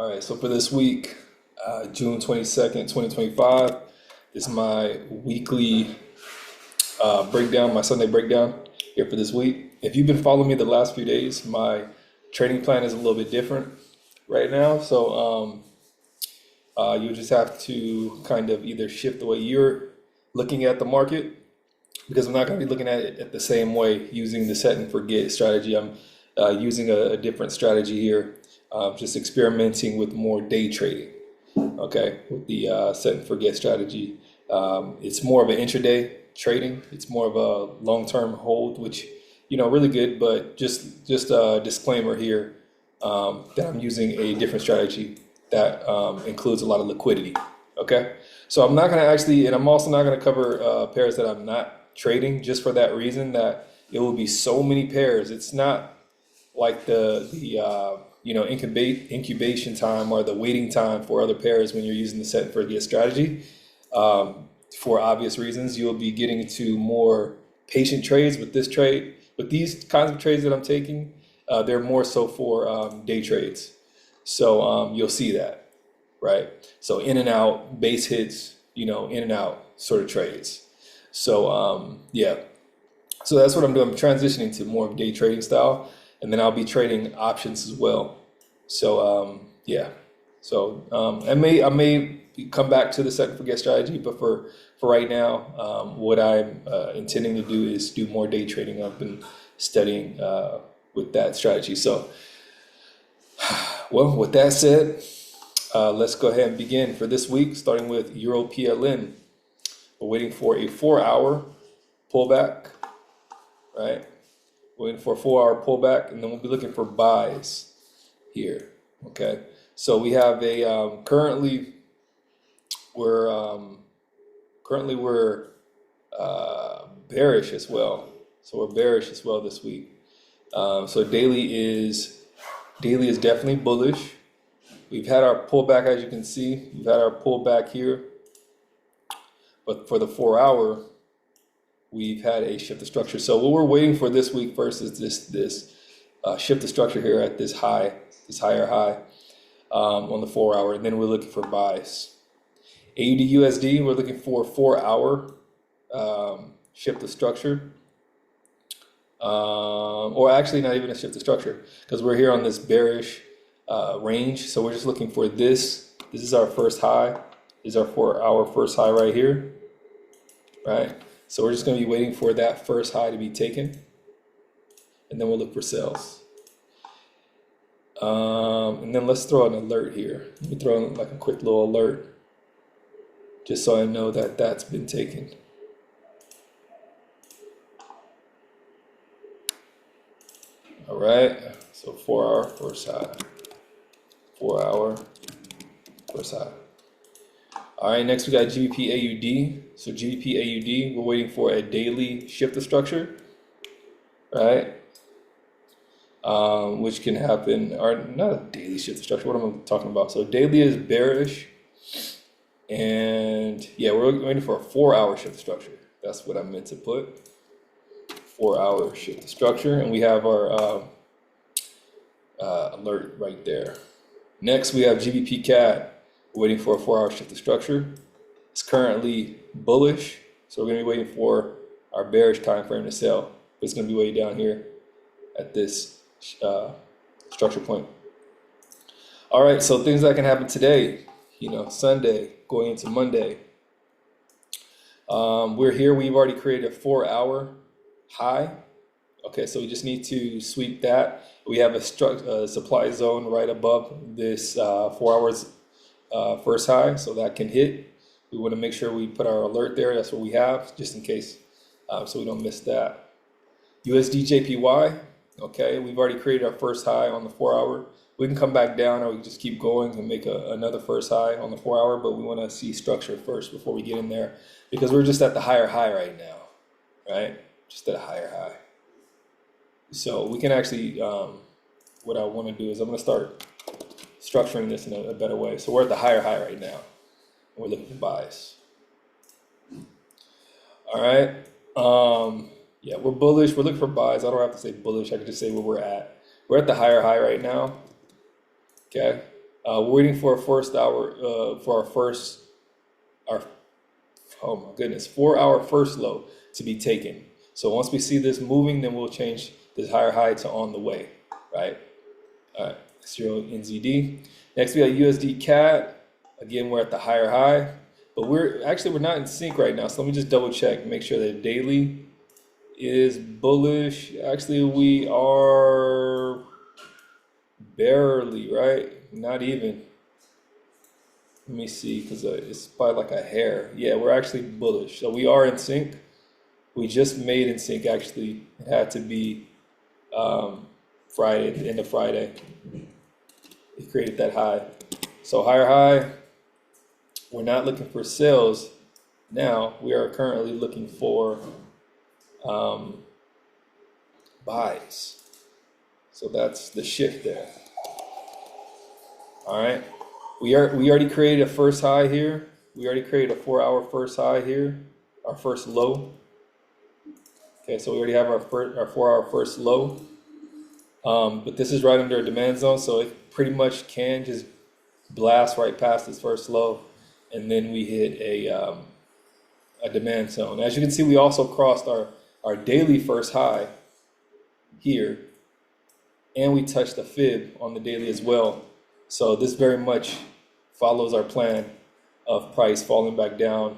All right, so for this week, June 22nd, 2025, this is my weekly breakdown, my Sunday breakdown here for this week. If you've been following me the last few days, my trading plan is a little bit different right now. So you just have to kind of either shift the way you're looking at the market because I'm not going to be looking at it at the same way using the set and forget strategy. I'm using a different strategy here, just experimenting with more day trading. Okay, with the set and forget strategy, it's more of an intraday trading. It's more of a long-term hold, which really good. But just a disclaimer here that I'm using a different strategy that includes a lot of liquidity. Okay, so I'm not going to actually, and I'm also not going to cover pairs that I'm not trading just for that reason that it will be so many pairs. It's not like the incubation time or the waiting time for other pairs when you're using the set and forget strategy. For obvious reasons, you'll be getting into more patient trades with this trade. But these kinds of trades that I'm taking, they're more so for day trades. So you'll see that, right? So in and out, base hits, in and out sort of trades. So yeah, so that's what I'm doing. I'm transitioning to more of day trading style, and then I'll be trading options as well. So yeah, so I may come back to the set and forget strategy, but for right now, what I'm intending to do is do more day trading. I've been studying with that strategy. So, well, with that said, let's go ahead and begin for this week, starting with Euro PLN. We're waiting for a 4-hour pullback, right? Waiting for a 4-hour pullback, and then we'll be looking for buys here. Okay, so we have a currently we're bearish as well. So we're bearish as well this week. So daily is definitely bullish. We've had our pullback, as you can see. We've had our pullback here, but for the 4-hour, we've had a shift of structure. So what we're waiting for this week first is this shift of structure here at this high, this higher high on the 4-hour, and then we're looking for buys. AUD USD, we're looking for 4-hour shift of structure, or actually not even a shift of structure because we're here on this bearish range. So we're just looking for this. This is our first high. This is our 4-hour first high right here, right? So we're just going to be waiting for that first high to be taken, and then we'll look for sales. And then let's throw an alert here. Let me throw in like a quick little alert, just so I know that that's been taken. All right, so 4-hour first high, 4-hour first high. All right, next we got GBP AUD. So GBP AUD, we're waiting for a daily shift of structure, right? Which can happen, or not a daily shift of structure. What am I talking about? So daily is bearish, and yeah, we're waiting for a 4-hour shift of structure. That's what I meant to put. 4-hour shift of structure, and we have our alert right there. Next, we have GBP CAD. We're waiting for a 4-hour shift of structure. It's currently bullish, so we're going to be waiting for our bearish time frame to sell. It's going to be way down here at this structure point. All right, so things that can happen today, Sunday going into Monday. We're here. We've already created a 4-hour high. Okay, so we just need to sweep that. We have a supply zone right above this 4 hours first high, so that can hit. We want to make sure we put our alert there. That's what we have, just in case, so we don't miss that. USD JPY. Okay, we've already created our first high on the 4-hour. We can come back down, or we can just keep going and make another first high on the 4-hour. But we want to see structure first before we get in there, because we're just at the higher high right now, right? Just at a higher high. So we can actually, what I want to do is I'm going to start structuring this in a better way. So we're at the higher high right now. We're looking for buys. All right. Yeah, we're bullish. We're looking for buys. I don't have to say bullish. I can just say where we're at. We're at the higher high right now. Okay. We're waiting for our first hour, our, oh my goodness, 4 hour first low to be taken. So once we see this moving, then we'll change this higher high to on the way, right? All right, zero NZD. Next we got USD CAD. Again, we're at the higher high, but we're not in sync right now. So let me just double check, make sure that daily is bullish. Actually, we are barely, right? Not even. Let me see, because it's by like a hair. Yeah, we're actually bullish. So we are in sync. We just made in sync, actually. It had to be Friday, the end of Friday. It created that high. So higher high, we're not looking for sales now. We are currently looking for buys. So that's the shift there. All right. We already created a first high here. We already created a 4 hour first high here, our first low. Okay, so we already have our 4 hour first low. But this is right under a demand zone, so it pretty much can just blast right past this first low, and then we hit a demand zone. As you can see, we also crossed our daily first high here, and we touched a fib on the daily as well. So this very much follows our plan of price falling back down,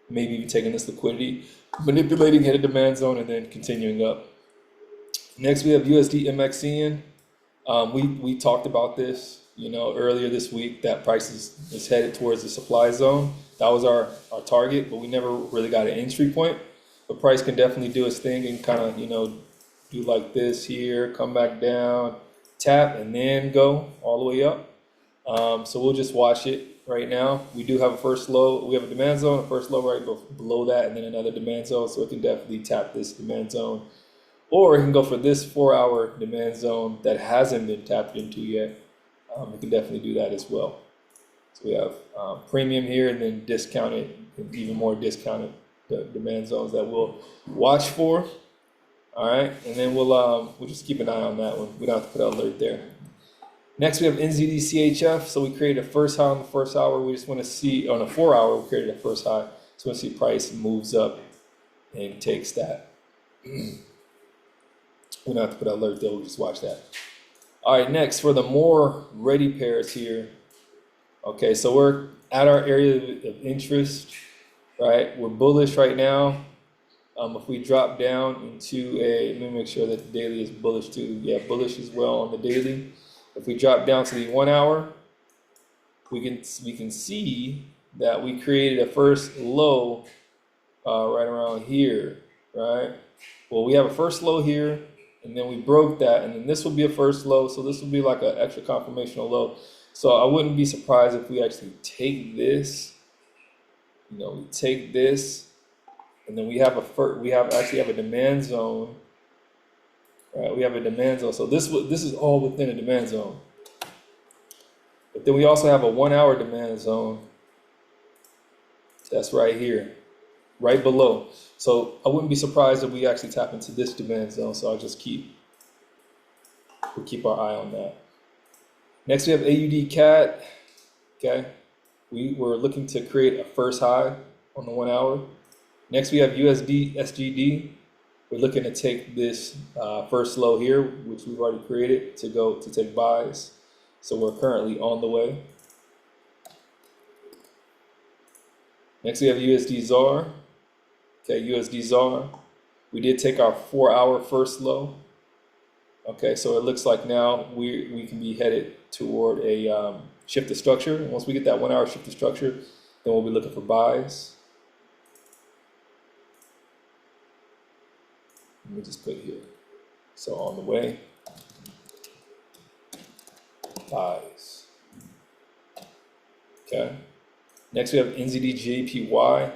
maybe even taking this liquidity, manipulating, hit a demand zone, and then continuing up. Next, we have USD MXN. We talked about this, earlier this week, that price is headed towards the supply zone. That was our target, but we never really got an entry point. But price can definitely do its thing and kind of, do like this here, come back down, tap, and then go all the way up. So we'll just watch it right now. We do have a first low. We have a demand zone, a first low right below that, and then another demand zone. So it can definitely tap this demand zone. Or it can go for this 4 hour demand zone that hasn't been tapped into yet. It can definitely do that as well. So we have premium here, and then discounted, even more discounted demand zones that we'll watch for. All right, and then we'll just keep an eye on that one. We don't have to put an alert there. Next, we have NZD CHF. So we created a first high on the first hour. We just want to see on a 4 hour. We created a first high. So we want to see price moves up and takes that. We don't have to put an alert there. We'll just watch that. All right, next for the more ready pairs here. Okay, so we're at our area of interest, right? We're bullish right now. If we drop down into let me make sure that the daily is bullish too. Yeah, bullish as well on the daily. If we drop down to the 1 hour, we can see that we created a first low right around here, right? Well, we have a first low here, and then we broke that, and then this will be a first low, so this will be like an extra confirmational low. So I wouldn't be surprised if we actually take this, we take this, and then we actually have a demand zone, right? We have a demand zone, so this is all within a demand zone. But then we also have a 1 hour demand zone. That's right here, right below. So I wouldn't be surprised if we actually tap into this demand zone. So we'll keep our eye on that. Next we have AUD CAD. Okay, we were looking to create a first high on the 1 hour. Next we have USD SGD. We're looking to take this first low here, which we've already created, to take buys. So we're currently on the way. Next we have USD ZAR. Okay, USD ZAR. We did take our 4 hour first low. Okay, so it looks like now we can be headed toward a shift to structure. And once we get that 1 hour shift to structure, then we'll be looking for buys. Let me just put it here. So on the way, buys. Okay. Next we have NZD-JPY.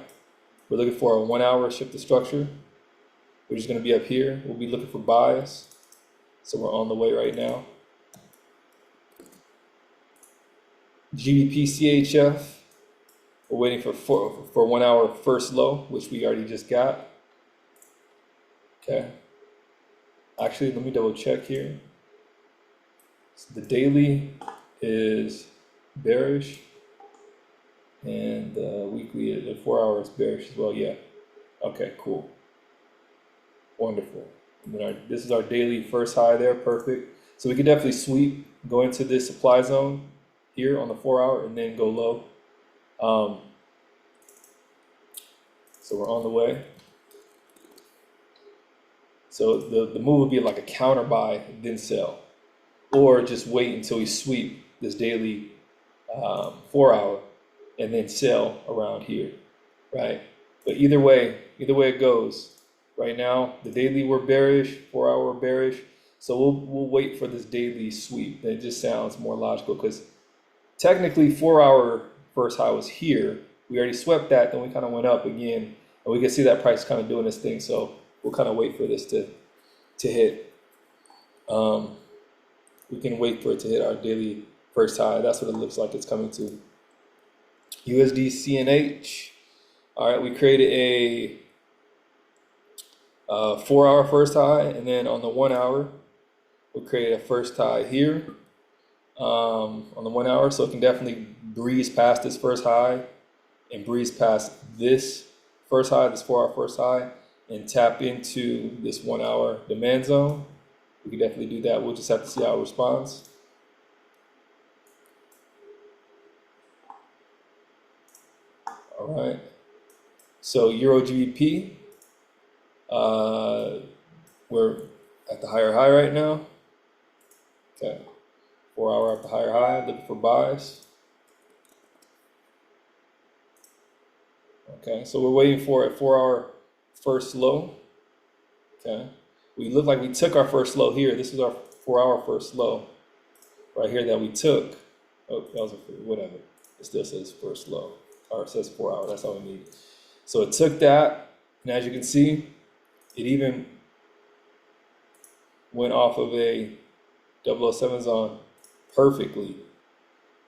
We're looking for a 1 hour shift to structure, which is going to be up here. We'll be looking for buys. So we're on the way right now. GBP-CHF. We're waiting for 1 hour first low, which we already just got. Okay. Actually, let me double check here. So the daily is bearish, and the weekly, the 4 hour is bearish as well. Yeah. Okay, cool. Wonderful. And then this is our daily first high there. Perfect. So we can definitely sweep, go into this supply zone here on the 4 hour, and then go low. So we're on the way. So the move would be like a counter buy, then sell, or just wait until we sweep this daily 4 hour and then sell around here, right? But either way it goes. Right now, the daily we're bearish, 4 hour we're bearish. So we'll wait for this daily sweep. It just sounds more logical because technically 4 hour first high was here. We already swept that, then we kind of went up again, and we can see that price kind of doing this thing. So we'll kind of wait for this to hit. We can wait for it to hit our daily first high. That's what it looks like it's coming to. USD CNH. All right, we created a 4 hour first high, and then on the 1 hour, we'll create a first high here on the 1 hour. So it can definitely breeze past this first high and breeze past this first high, this 4 hour first high, and tap into this 1 hour demand zone. We can definitely do that. We'll just have to see how it responds. All right. So Euro GBP, we're at the higher high right now. Okay. 4 hour at the higher high, looking for buys. Okay, so we're waiting for a 4 hour first low. Okay. We look like we took our first low here. This is our 4 hour first low right here that we took. Oh, that was whatever. It still says first low, or it says 4 hour. That's all we need. So it took that, and as you can see, it even went off of a 007 zone perfectly.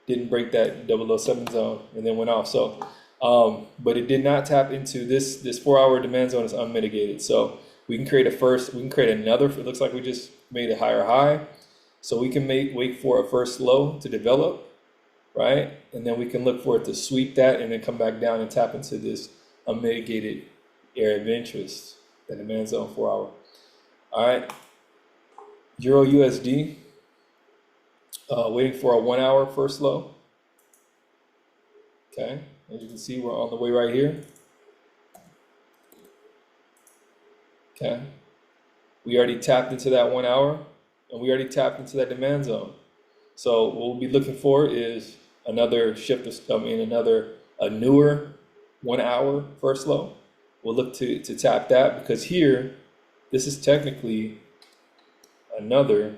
Didn't break that 007 zone, and then went off. So, but it did not tap into this 4 hour demand zone is unmitigated. So we can create another. It looks like we just made a higher high. So we can wait for a first low to develop, right? And then we can look for it to sweep that and then come back down and tap into this unmitigated area of interest, the demand zone 4 hour. All right. Euro USD, waiting for a 1 hour first low. Okay. As you can see, we're on the way right here. Okay. We already tapped into that 1 hour, and we already tapped into that demand zone. So what we'll be looking for is another shift of, a newer 1 hour first low. We'll look to tap that, because here, this is technically another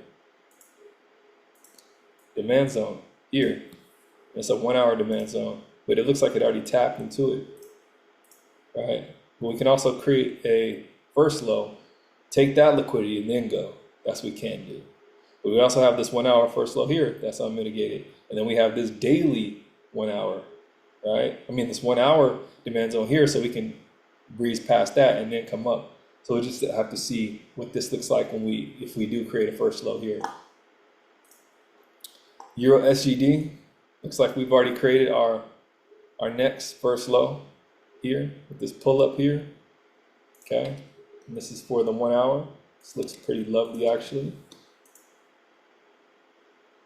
demand zone here. It's a 1 hour demand zone, but it looks like it already tapped into it, right? But we can also create a first low, take that liquidity, and then go. That's what we can do. But we also have this 1 hour first low here that's unmitigated. And then we have this daily 1 hour, right? I mean, this 1 hour demand zone here, so we can breeze past that and then come up. So we just have to see what this looks like if we do create a first low here. Euro SGD, looks like we've already created our next first low here with this pull up here. Okay, and this is for the 1 hour. This looks pretty lovely, actually.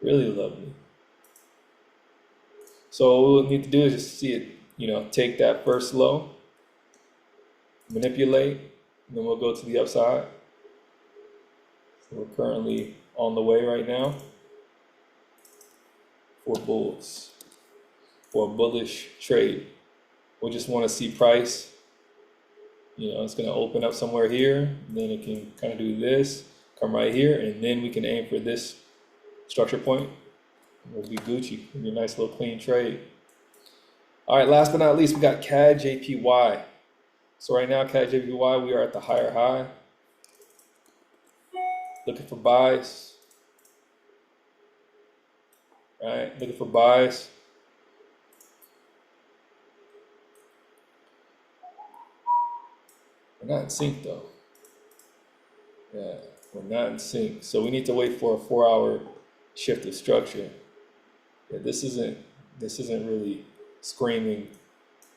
Really lovely. So what we'll need to do is just see it, take that first low, manipulate, and then we'll go to the upside. So we're currently on the way right now for bulls, for a bullish trade. We just want to see price. It's going to open up somewhere here, and then it can kind of do this, come right here, and then we can aim for this structure point. We'll be Gucci. It'll be a nice little clean trade. All right, last but not least, we got CAD JPY. So right now, CAD JPY, we are at the higher high. Looking for buys. All right, looking for buys. We're not in sync though. Yeah, we're not in sync. So we need to wait for a 4 hour shift of structure. Yeah, this isn't really screaming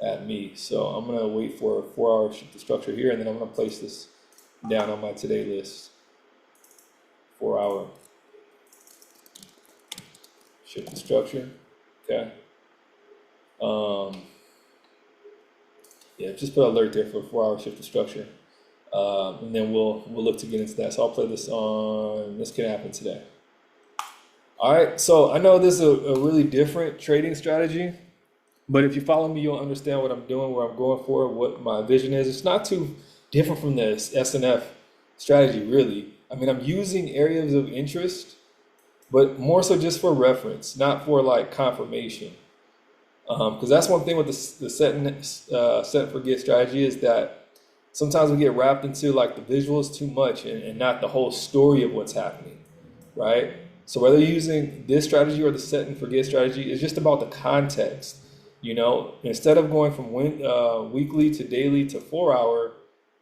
at me. So I'm gonna wait for a 4 hour shift to structure here, and then I'm gonna place this down on my today list. 4 hour shift to structure. Okay. Um, yeah, just put alert there for a 4 hour shift to structure. And then we'll look to get into that. So I'll play this on. This can happen today. All right. So I know this is a really different trading strategy, but if you follow me, you'll understand what I'm doing, where I'm going for, what my vision is. It's not too different from the SNF strategy, really. I mean, I'm using areas of interest, but more so just for reference, not for like confirmation. Because that's one thing with the set and forget strategy is that sometimes we get wrapped into like the visuals too much and not the whole story of what's happening, right? So whether you're using this strategy or the set and forget strategy, it's just about the context. You know, instead of going from weekly to daily to 4 hour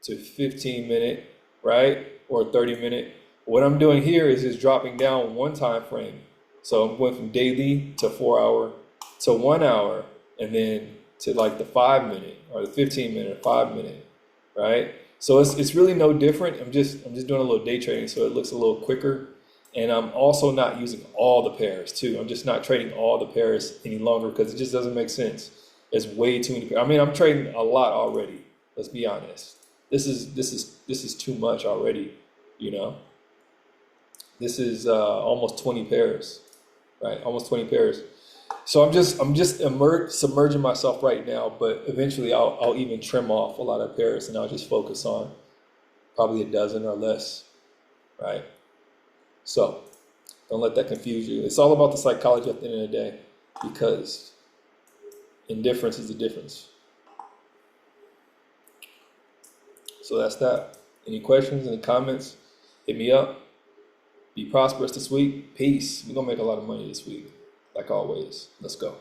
to 15 minute, right, or 30 minute, what I'm doing here is just dropping down one time frame. So I'm going from daily to 4 hour to 1 hour, and then to like the 5 minute or the 15 minute or 5 minute, right? So it's really no different. I'm just doing a little day trading so it looks a little quicker. And I'm also not using all the pairs too. I'm just not trading all the pairs any longer because it just doesn't make sense. It's way too many pairs. I mean, I'm trading a lot already. Let's be honest. This is too much already. You know, this is almost 20 pairs, right? Almost 20 pairs. So I'm just submerging myself right now. But eventually, I'll even trim off a lot of pairs, and I'll just focus on probably a dozen or less, right? So don't let that confuse you. It's all about the psychology at the end of the day, because indifference is the difference. So that's that. Any questions, any comments, hit me up. Be prosperous this week. Peace. We're going to make a lot of money this week, like always. Let's go.